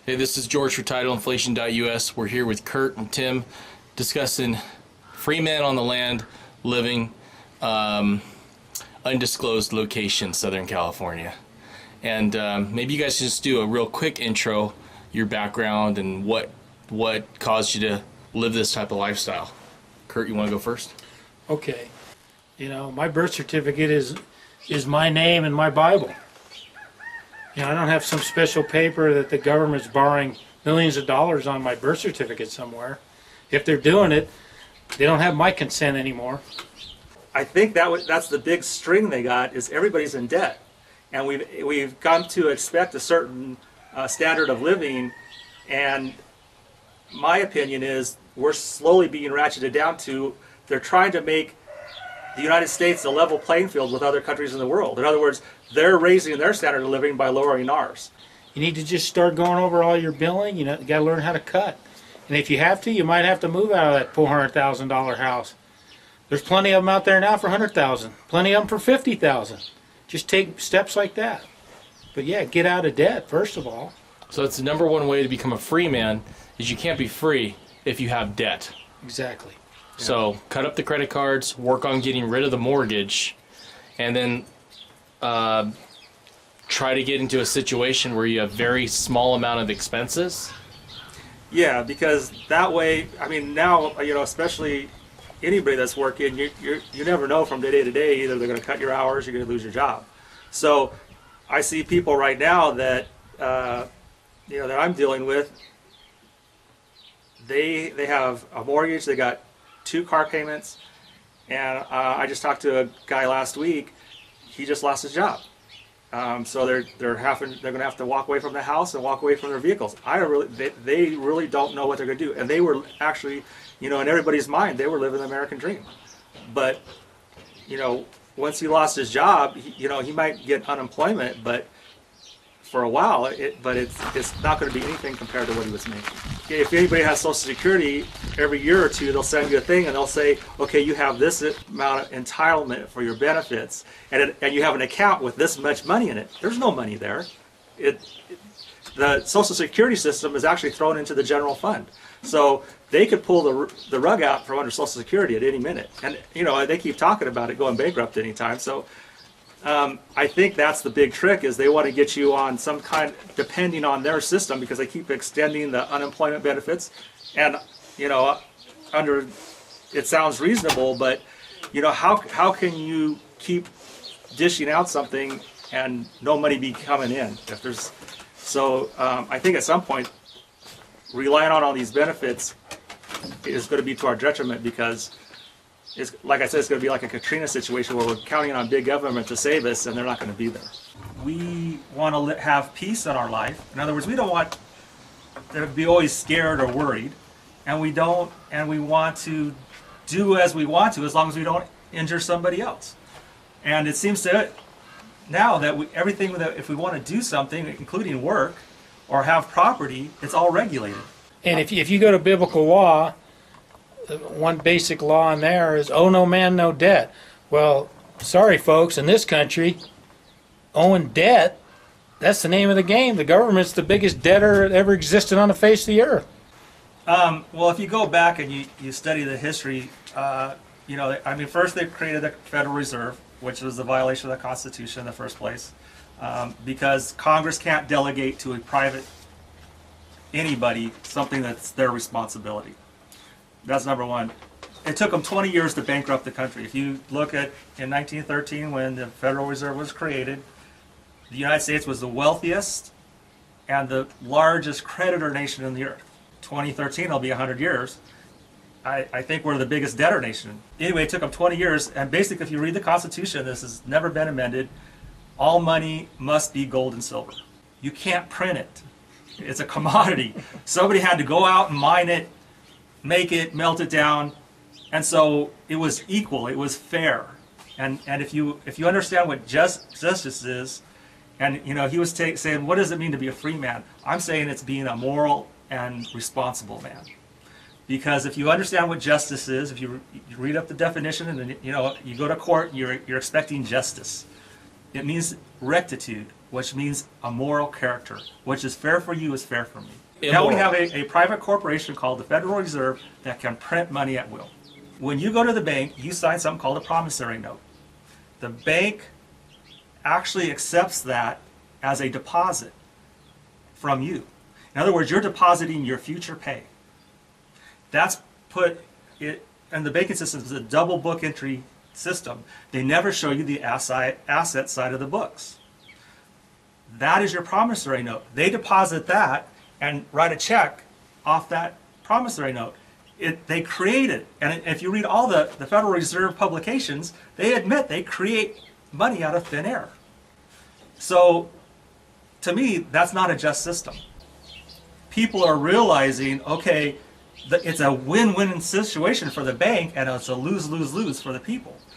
Hey, this is George for TitleInflation.us. We're here with Kurt and Tim discussing free men on the land living undisclosed location, Southern California. And maybe you guys just do a real quick intro, your background and what caused you to live this type of lifestyle. Kurt, you want to go first? Okay. You know, my birth certificate is my name and my Bible. You know, I don't have some special paper that the government's borrowing millions of dollars on my birth certificate somewhere. If they're doing it, they don't have my consent anymore. I think that's the big string they got, is everybody's in debt. And we've come to expect a certain standard of living, and my opinion is we're slowly being ratcheted down to, they're trying to make the United States a level playing field with other countries in the world. In other words, they're raising their standard of living by lowering ours. You need to just start going over all your billing. You know, you got to learn how to cut. And if you have to, you might have to move out of that $400,000 house. There's plenty of them out there now for $100,000. Plenty of them for $50,000. Just take steps like that. But yeah, get out of debt first of all. So it's the number one way to become a free man is you can't be free if you have debt. Exactly. So cut up the credit cards, work on getting rid of the mortgage, and then try to get into a situation where you have very small amount of expenses. Yeah, because that way, I mean, now, you know, especially anybody that's working, you never know from day to day, either they're going to cut your hours, you're going to lose your job. So I see people right now that, you know, that I'm dealing with, they have a mortgage, they got 2 car payments, and I just talked to a guy last week. He just lost his job, so they're going to have to walk away from the house and walk away from their vehicles. They really don't know what they're going to do, and they were actually, you know, in everybody's mind, they were living the American dream. But you know, once he lost his job, you know, he might get unemployment, but for a while, it's not going to be anything compared to what he was making. If anybody has Social Security, every year or two they'll send you a thing and they'll say, okay, you have this amount of entitlement for your benefits, and you have an account with this much money in it. There's no money there. The Social Security system is actually thrown into the general fund. So they could pull the rug out from under Social Security at any minute. And you know, they keep talking about it going bankrupt anytime. So I think that's the big trick, is they want to get you on some kind, depending on their system, because they keep extending the unemployment benefits. And you know, it sounds reasonable, but you know, how can you keep dishing out something and no money be coming in? I think at some point, relying on all these benefits is going to be to our detriment, because like I said, it's going to be like a Katrina situation where we're counting on big government to save us, and they're not going to be there. We want to have peace in our life. In other words, we don't want to be always scared or worried, and we want to do as we want to, as long as we don't injure somebody else. And it seems to now that everything that, if we want to do something, including work or have property, it's all regulated. And if you go to biblical law, one basic law in there is, owe no man no debt. Well, sorry folks, in this country, owing debt, that's the name of the game. The government's the biggest debtor that ever existed on the face of the earth. Well, if you go back and you study the history, you know, I mean, first they created the Federal Reserve, which was the violation of the Constitution in the first place, because Congress can't delegate to a private anybody something that's their responsibility. That's number one. It took them 20 years to bankrupt the country. If you look at in 1913, when the Federal Reserve was created, the United States was the wealthiest and the largest creditor nation in the earth. 2013 will be 100 years. I think we're the biggest debtor nation. Anyway, it took them 20 years, and basically if you read the Constitution, this has never been amended, all money must be gold and silver. You can't print it. It's a commodity. Somebody had to go out and mine it, make it, melt it down, and so it was equal, it was fair. And if you understand what justice is, and you know, he was saying, what does it mean to be a free man? I'm saying it's being a moral and responsible man. Because if you understand what justice is, if you read up the definition, and then you know, you go to court, you're expecting justice. It means rectitude, which means a moral character. Which is fair for you is fair for me. Now we have a private corporation called the Federal Reserve that can print money at will. When you go to the bank, you sign something called a promissory note. The bank actually accepts that as a deposit from you. In other words, you're depositing your future pay. That's put it, and the banking system is a double book entry system. They never show you the asset side of the books. That is your promissory note. They deposit that and write a check off that promissory note. They create it. And if you read all the Federal Reserve publications, they admit they create money out of thin air. So, to me, that's not a just system. People are realizing, okay, it's a win-win situation for the bank and it's a lose-lose-lose for the people.